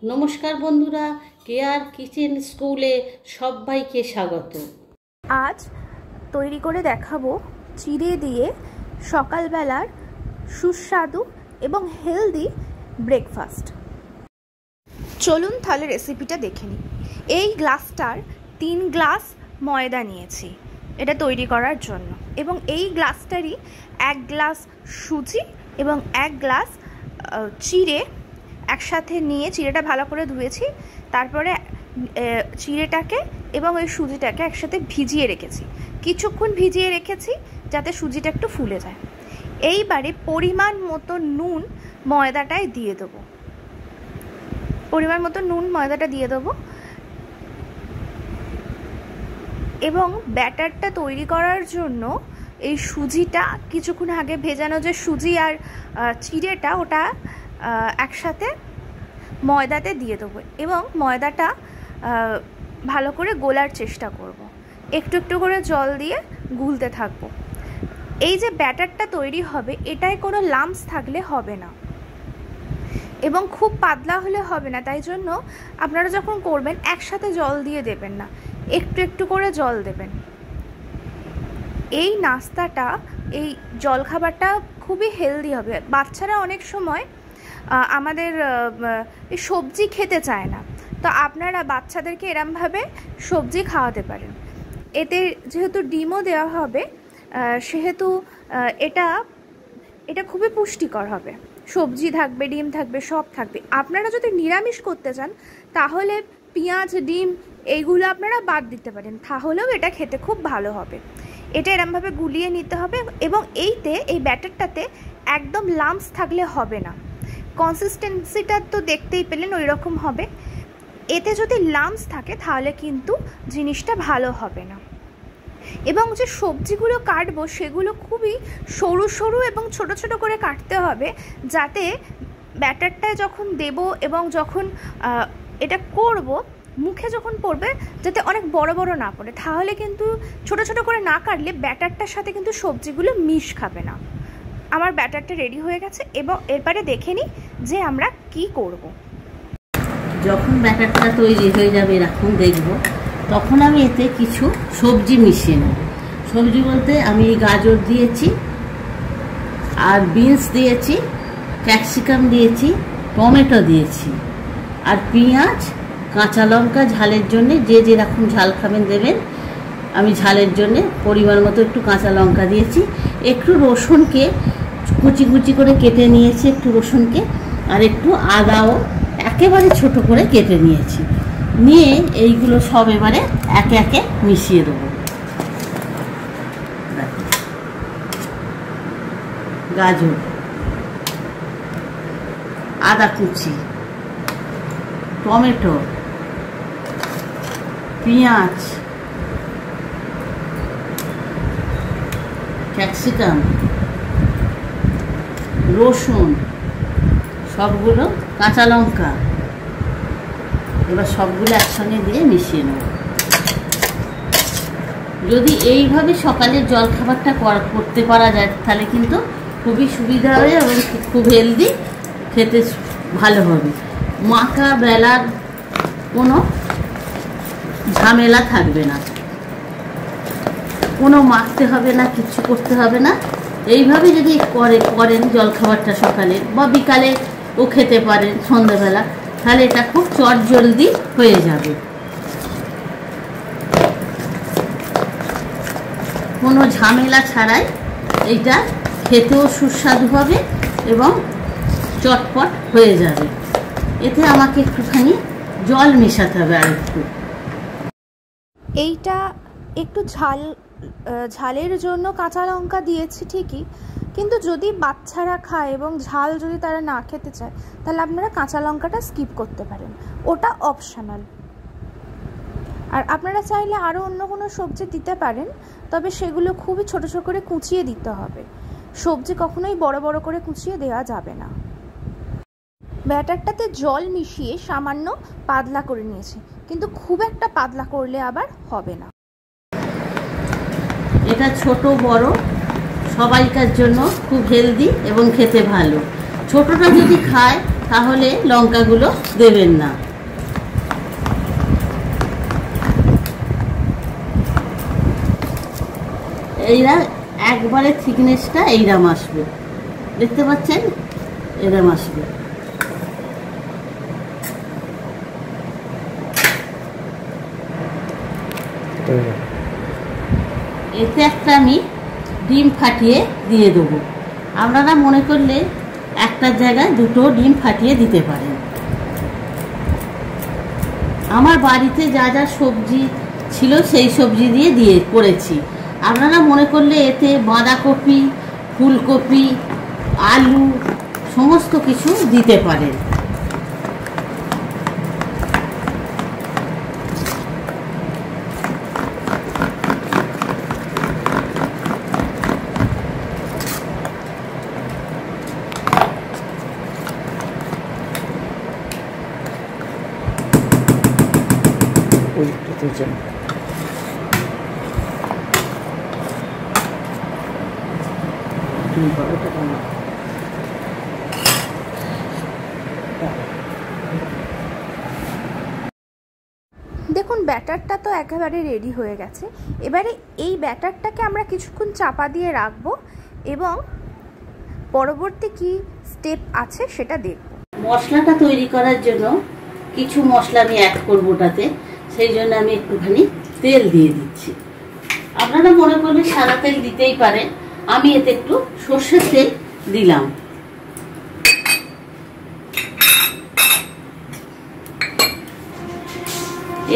নমস্কার বন্ধুরা, care kitchen স্কুলে সবাইকে স্বাগত। আজ তৈরি করে দেখাবো চিড়ে দিয়ে সকালবেলার সুস্বাদু এবং হেলদি ব্রেকফাস্ট। চলুন তাহলে রেসিপিটা দেখে নিই। এই গ্লাসটার 3 গ্লাস ময়দা নিয়েছি এটা তৈরি করার জন্য, এবং এই গ্লাসটারই 1 গ্লাস সুজি এবং 1 গ্লাস চিড়ে একসাথে নিয়ে চিড়েটা ভালো করে ধুয়েছি, তারপরে চিড়েটাকে এবং ওই সুজিটাকে একসাথে ভিজিয়ে রেখেছি, কিছুক্ষণ ভিজিয়ে রেখেছি যাতে সুজিটা একটু ফুলে যায়। এইবারে পরিমাণ মতো নুন ময়দাটায় দিয়ে দেবো, পরিমাণ মতো নুন ময়দাটা দিয়ে দেবো, এবং ব্যাটারটা তৈরি করার জন্য এই সুজিটা কিছুক্ষণ আগে ভেজানো যে সুজি আর চিড়েটা ওটা একসাথে ময়দাতে দিয়ে দেবো, এবং ময়দাটা ভালো করে গোলার চেষ্টা করব। একটু একটু করে জল দিয়ে গুলতে থাকবো। এই যে ব্যাটারটা তৈরি হবে এটায় কোনো লাম্পস থাকলে হবে না, এবং খুব পাতলা হলে হবে না। তাই জন্য আপনারা যখন করবেন একসাথে জল দিয়ে দেবেন না, একটু একটু করে জল দেবেন। এই নাস্তাটা, এই জলখাবারটা খুবই হেলদি হবে। বাচ্চারা অনেক সময় আমাদের সবজি খেতে চায় না, তো আপনারা বাচ্চাদেরকে এরমভাবে সবজি খাওয়াতে পারেন। এতে যেহেতু ডিমও দেওয়া হবে সেহেতু এটা খুবই পুষ্টিকর হবে। সবজি থাকবে, ডিম থাকবে, সব থাকবে। আপনারা যদি নিরামিষ করতে চান তাহলে পেঁয়াজ, ডিম এইগুলো আপনারা বাদ দিতে পারেন, তাহলেও এটা খেতে খুব ভালো হবে। এটা এরমভাবে গুলিয়ে নিতে হবে, এবং এই ব্যাটারটাতে একদম লাম্পস থাকলে হবে না। কনসিস্টেন্সিটা তো দেখতেই পেলেন ওই রকম হবে। এতে যদি লাম্পস থাকে তাহলে কিন্তু জিনিসটা ভালো হবে না। এবং যে সবজিগুলো কাটবো সেগুলো খুবই সরু সরু এবং ছোট ছোট করে কাটতে হবে, যাতে ব্যাটারটায় যখন দেব এবং যখন এটা করব মুখে যখন পড়বে যাতে অনেক বড় বড় না পড়ে, তাহলে কিন্তু ছোট ছোট করে না কাটলে ব্যাটারটার সাথে কিন্তু সবজিগুলো মিশ খাবে না। আমার ব্যাটারটা রেডি হয়ে গেছে, এবং এরপরে দেখে নিই যে আমরা কি করব। যখন ব্যাটারটা তৈরি হয়ে যাবে এরকম দেখব, তখন আমি এতে কিছু সবজি মিশিয়ে নেব। সবজি বলতে আমি গাজর দিয়েছি, আর বিনস দিয়েছি, ক্যাপসিকাম দিয়েছি, টমেটো দিয়েছি, আর পেঁয়াজ, কাঁচা লঙ্কা ঝালের জন্যে যে যেরকম ঝাল খাবেন দেবেন। আমি ঝালের জন্যে পরিমাণ মতো একটু কাঁচা লঙ্কা দিয়েছি, একটু রসুনকে কুচি কুচি করে কেটে নিয়েছি, একটু রসুনকে, আর একটু আদাও একেবারে ছোট করে কেটে নিয়েছি। নিয়ে এইগুলো সব এবারে একে একে মিশিয়ে দেবো। গাজর, আদা কুচি, টমেটো, পেঁয়াজ, ক্যাপসিকাম, রসুন, সবগুলো, কাঁচা লঙ্কা, এবার সবগুলো একসঙ্গে দিয়ে মিশিয়ে নেব। যদি এইভাবে সকালের জলখাবারটা করতে পারা যায় তাহলে কিন্তু খুবই সুবিধা হবে এবং খুব হেলদি, খেতে ভালো হবে। মাখা বেলার কোনো ঝামেলা থাকবে না, কোনো মাখতে হবে না, কিচ্ছু করতে হবে না। এইভাবে যদি করেন জলখাবারটা সকালে বা বিকালে ও খেতে পারেন সন্ধ্যাবেলা, তাহলে এটা খুব চটজলদি হয়ে যাবে। কোনো ঝামেলা ছাড়াই এইটা খেতেও সুস্বাদু হবে এবং চটপট হয়ে যাবে। এতে আমাকে একটুখানি জল মেশাতে হবে, আর এইটা একটু ঝালের জন্য কাঁচা লঙ্কা দিয়েছি ঠিকই, কিন্তু যদি বাচ্চারা খায় এবং ঝাল যদি তারা না খেতে চায় তাহলে আপনারা কাঁচা লঙ্কাটা স্কিপ করতে পারেন, ওটা অপশনাল। আর আপনারা চাইলে আরও অন্য কোনো সবজি দিতে পারেন, তবে সেগুলো খুবই ছোটো ছোটো করে কুচিয়ে দিতে হবে। সবজি কখনোই বড় বড় করে কুচিয়ে দেওয়া যাবে না। ব্যাটারটাতে জল মিশিয়ে সামান্য পাতলা করে নিয়েছি, কিন্তু খুব একটা পাতলা করলে আবার হবে না। এটা ছোট বড় সবাইকার জন্য খুব হেলদি এবং খেতে ভালো। ছোটটা যদি খায় তাহলে লঙ্কাগুলো দেবেন না। এইরা একবারে থিকনেসটা এইরকম আসবে, দেখতে পাচ্ছেন এরকম আসবে। এতে একটা আমি ডিম ফাটিয়ে দিয়ে দেবো। আপনারা মনে করলে একটার জায়গায় দুটো ডিম ফাটিয়ে দিতে পারেন। আমার বাড়িতে যা যা সবজি ছিল সেই সবজি দিয়ে করেছি। আপনারা মনে করলে এতে বাঁধাকপি, ফুলকপি, আলু সমস্ত কিছু দিতে পারেন। দেখুন ব্যাটারটা তো একেবারে রেডি হয়ে গেছে। এবারে এই ব্যাটারটাকে আমরা কিছুক্ষণ চাপা দিয়ে রাখবো এবং পরবর্তী কি স্টেপ আছে সেটা দেখব। মশলাটা তৈরি করার জন্য কিছু মশলা আমি অ্যাড করবো ওটাতে, সেই জন্য আমি একটুখানি তেল দিয়ে দিচ্ছি। আপনারা মনে করলে সাদা তেল দিতেই পারেন, আমি এতে একটু সর্ষের তেল দিলাম।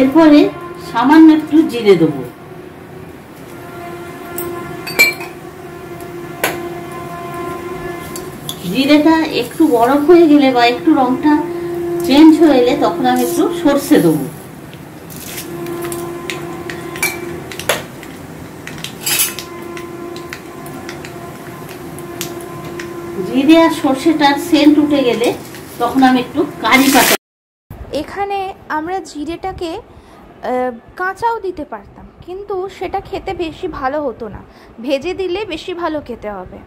এরপরে সামান্য একটু জিরে দেবো। জিরেটা একটু গরম হয়ে গেলে বা একটু রংটা চেঞ্জ হয়ে এলে তখন আমি একটু সর্ষে দেবো। জিরে আর সর্ষেটার সেন্ট উঠে গেলে তখন আমি একটু কারি পাতা। এখানে আমরা জিরেটাকে কাঁচাও দিতে পারতাম, কিন্তু সেটা খেতে বেশি ভালো হতো না, ভেজে দিলে বেশি ভালো খেতে হবে।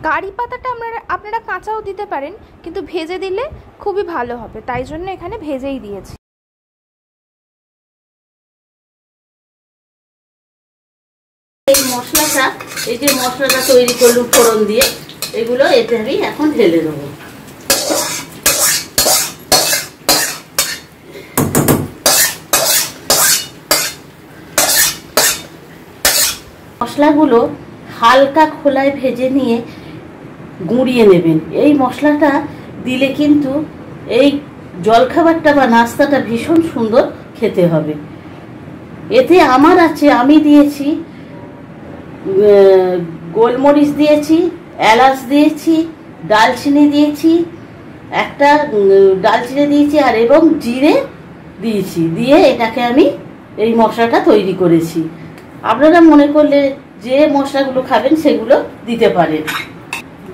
কারি পাতাটা আপনারা কাঁচাও দিতে পারেন, কিন্তু ভেজে দিলে খুবই ভালো হবে, তাই জন্য এখানে ভেজেই দিয়েছি। এই মশলাটা, এই যে মশলাটা তৈরি করলুম ফোড়ন দিয়ে, এগুলো এতে আমি এখন ঢেলে দেবো। মশলাগুলো হালকা খোলায় ভেজে নিয়ে গুঁড়িয়ে নেবেন। এই মশলাটা দিলে কিন্তু এই জলখাবারটা বা নাস্তাটা ভীষণ সুন্দর খেতে হবে। এতে আমার আছে, আমি দিয়েছি গোলমরিচ দিয়েছি, এলাচ দিয়েছি, দালচিনি দিয়েছি, একটা দালচিনি দিয়েছি আর এবং জিরে দিয়েছি, দিয়ে এটাকে আমি এই মশলাটা তৈরি করেছি। আপনারা মনে করলে যে মশলাগুলো খাবেন সেগুলো দিতে পারেন।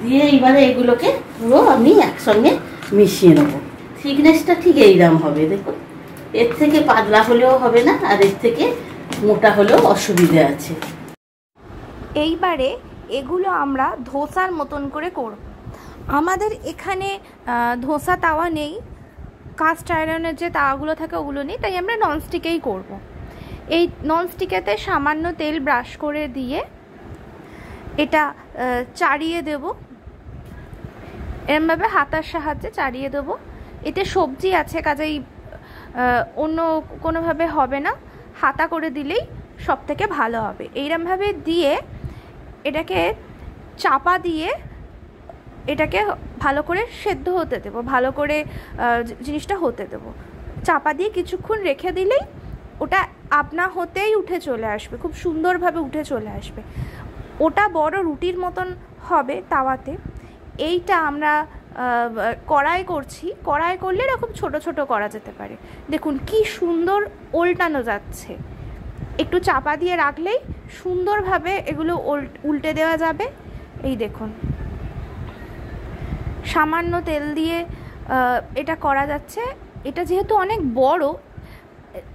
দিয়ে এবারে এগুলোকে পুরো আমি একসঙ্গে মিশিয়ে নেব। থিকনেসটা ঠিক এইরকম হবে, দেখুন এর থেকে পাতলা হলেও হবে না, আর এর থেকে মোটা হলেও অসুবিধা আছে। এইবারে এগুলো আমরা ধোসার মতন করে করব। আমাদের এখানে ধোসা তাওয়া নেই, কাস্ট আয়রনের যে তাওয়াগুলো থাকে ওগুলো নেই, তাই আমরা ননস্টিকেই করব। এই ননস্টিকেতে সামান্য তেল ব্রাশ করে দিয়ে এটা চাড়িয়ে দেব, এরমভাবে হাতার সাহায্যে চাড়িয়ে দেব। এতে সবজি আছে, কাজেই অন্য কোনোভাবে হবে না, হাতা করে দিলেই সব থেকে ভালো হবে। এইরমভাবে দিয়ে এটাকে চাপা দিয়ে এটাকে ভালো করে সেদ্ধ হতে দেবো, ভালো করে জিনিসটা হতে দেবো। চাপা দিয়ে কিছুক্ষণ রেখে দিলেই ওটা আপনা হতেই উঠে চলে আসবে, খুব সুন্দরভাবে উঠে চলে আসবে। ওটা বড় রুটির মতন হবে তাওয়াতে। এইটা আমরা কড়াই করছি, কড়াই করলে এরকম ছোট ছোট করা যেতে পারে। দেখুন কি সুন্দর ওল্টানো যাচ্ছে। একটু চাপা দিয়ে রাখলেই সুন্দরভাবে এগুলো উল্টে দেওয়া যাবে। এই দেখুন সামান্য তেল দিয়ে এটা করা যাচ্ছে। এটা যেহেতু অনেক বড়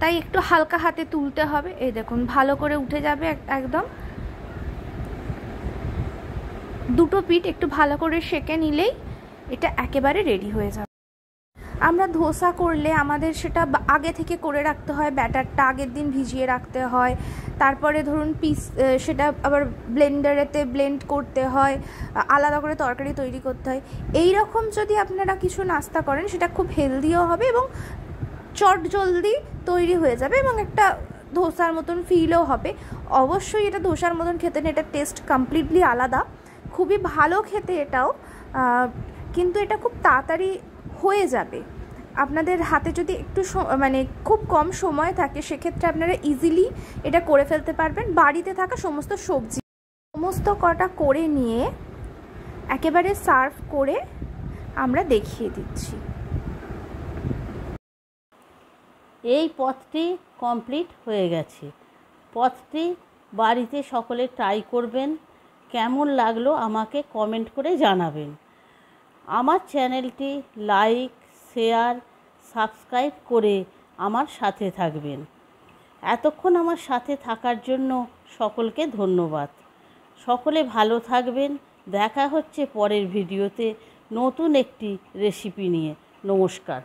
তাই একটু হালকা হাতে তুলতে হবে। এই দেখুন ভালো করে উঠে যাবে একদম। দুটো পিঠ একটু ভালো করে সেঁকে নিলেই এটা একেবারে রেডি হয়ে যাবে। আমরা ধোসা করলে আমাদের সেটা আগে থেকে করে রাখতে হয়, ব্যাটারটা আগের দিন ভিজিয়ে রাখতে হয়, তারপরে ধরুন সেটা আবার ব্লেন্ডারেতে ব্লেন্ড করতে হয়, আলাদা করে তরকারি তৈরি করতে হয়। এই রকম যদি আপনারা কিছু নাস্তা করেন সেটা খুব হেলদিও হবে এবং চট জলদি তৈরি হয়ে যাবে এবং একটা ধোসার মতন ফিলও হবে। অবশ্যই এটা ধোসার মতন খেতে না, এটা টেস্ট কমপ্লিটলি আলাদা, খুবই ভালো খেতে এটাও, কিন্তু এটা খুব তাড়াতাড়ি হয়ে যাবে। আপনাদের হাতে যদি একটু মানে খুব কম সময় থাকে সেক্ষেত্রে আপনারা ইজিলি এটা করে ফেলতে পারবেন। বাড়িতে থাকা সমস্ত সবজি সমস্ত কটা করে নিয়ে একেবারে সার্ভ করে আমরা দেখিয়ে দিচ্ছি। এই পথটি কমপ্লিট হয়ে গেছে। পথটি বাড়িতে সকলে ট্রাই করবেন, কেমন লাগলো আমাকে কমেন্ট করে জানাবেন। আমার চ্যানেলটি লাইক, শেয়ার, সাবস্ক্রাইব করে আমার সাথে থাকবেন। এতক্ষণ আমার সাথে থাকার জন্য সকলকে ধন্যবাদ। সকলে ভালো থাকবেন। দেখা হচ্ছে পরের ভিডিওতে নতুন একটি রেসিপি নিয়ে। নমস্কার।